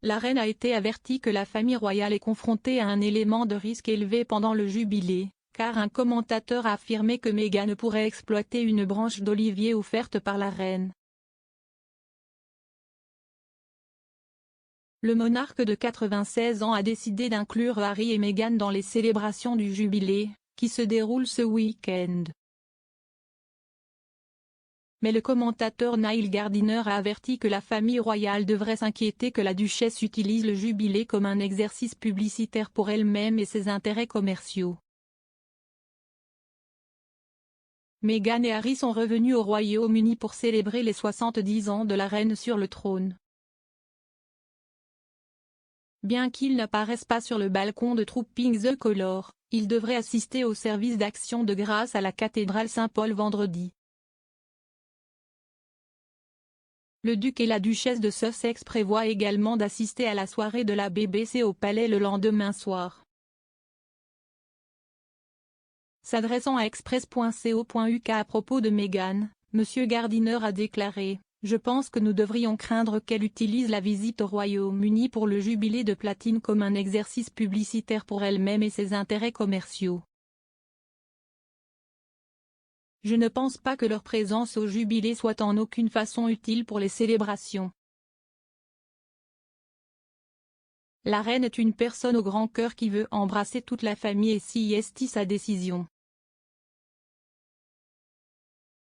la reine a été avertie que la famille royale est confrontée à un élément de risque élevé pendant le jubilé, car un commentateur a affirmé que Meghan pourrait exploiter une branche d'olivier offerte par la reine. Le monarque de 96 ans a décidé d'inclure Harry et Meghan dans les célébrations du jubilé, qui se déroulent ce week-end. Mais le commentateur Neil Gardiner a averti que la famille royale devrait s'inquiéter que la duchesse utilise le jubilé comme un exercice publicitaire pour elle-même et ses intérêts commerciaux. Meghan et Harry sont revenus au Royaume-Uni pour célébrer les 70 ans de la reine sur le trône. Bien qu'ils n'apparaissent pas sur le balcon de Trooping the Colour, ils devraient assister au service d'action de grâce à la cathédrale Saint-Paul vendredi. Le duc et la duchesse de Sussex prévoient également d'assister à la soirée de la BBC au Palais le lendemain soir. S'adressant à express.co.uk à propos de Meghan, M. Gardiner a déclaré: « Je pense que nous devrions craindre qu'elle utilise la visite au Royaume-Uni pour le jubilé de platine comme un exercice publicitaire pour elle-même et ses intérêts commerciaux. Je ne pense pas que leur présence au jubilé soit en aucune façon utile pour les célébrations. La reine est une personne au grand cœur qui veut embrasser toute la famille et si est sa décision.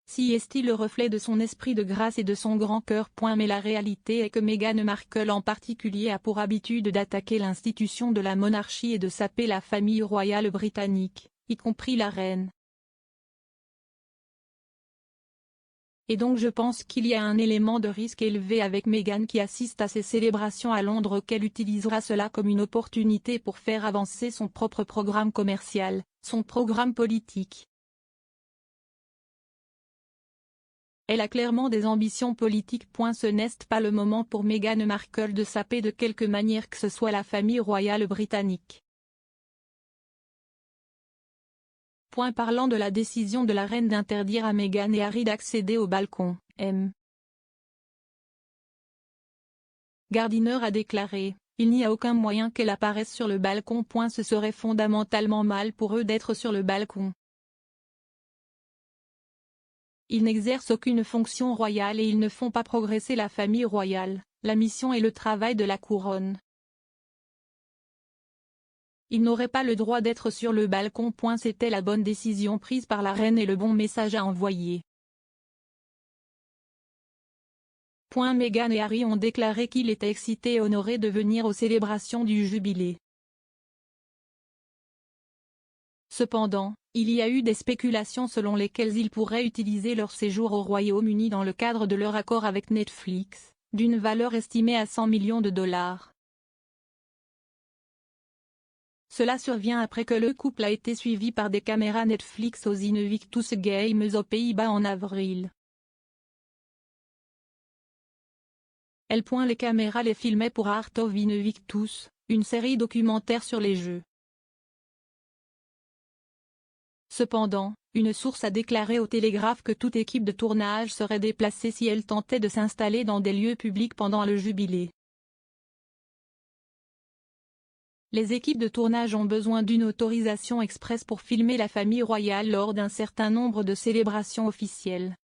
Si est le reflet de son esprit de grâce et de son grand cœur. Mais la réalité est que Meghan Markle en particulier a pour habitude d'attaquer l'institution de la monarchie et de saper la famille royale britannique, y compris la reine. Et donc je pense qu'il y a un élément de risque élevé avec Meghan qui assiste à ces célébrations à Londres, qu'elle utilisera cela comme une opportunité pour faire avancer son propre programme commercial, son programme politique. Elle a clairement des ambitions politiques. Ce n'est pas le moment pour Meghan Markle de saper de quelque manière que ce soit la famille royale britannique. Parlant de la décision de la reine d'interdire à Meghan et Harry d'accéder au balcon, M. Gardiner a déclaré: « Il n'y a aucun moyen qu'elle apparaisse sur le balcon. Ce serait fondamentalement mal pour eux d'être sur le balcon. Ils n'exercent aucune fonction royale et ils ne font pas progresser la famille royale, la mission et le travail de la couronne. Ils n'auraient pas le droit d'être sur le balcon. C'était la bonne décision prise par la reine et le bon message à envoyer. » Meghan et Harry ont déclaré qu'ils étaient excités et honorés de venir aux célébrations du jubilé. Cependant, il y a eu des spéculations selon lesquelles ils pourraient utiliser leur séjour au Royaume-Uni dans le cadre de leur accord avec Netflix, d'une valeur estimée à 100 millions de dollars. Cela survient après que le couple a été suivi par des caméras Netflix aux Invictus Games aux Pays-Bas en avril. Les caméras les filmaient pour Art of Invictus, une série documentaire sur les jeux. Cependant, une source a déclaré au Télégraphe que toute équipe de tournage serait déplacée si elle tentait de s'installer dans des lieux publics pendant le jubilé. Les équipes de tournage ont besoin d'une autorisation express pour filmer la famille royale lors d'un certain nombre de célébrations officielles.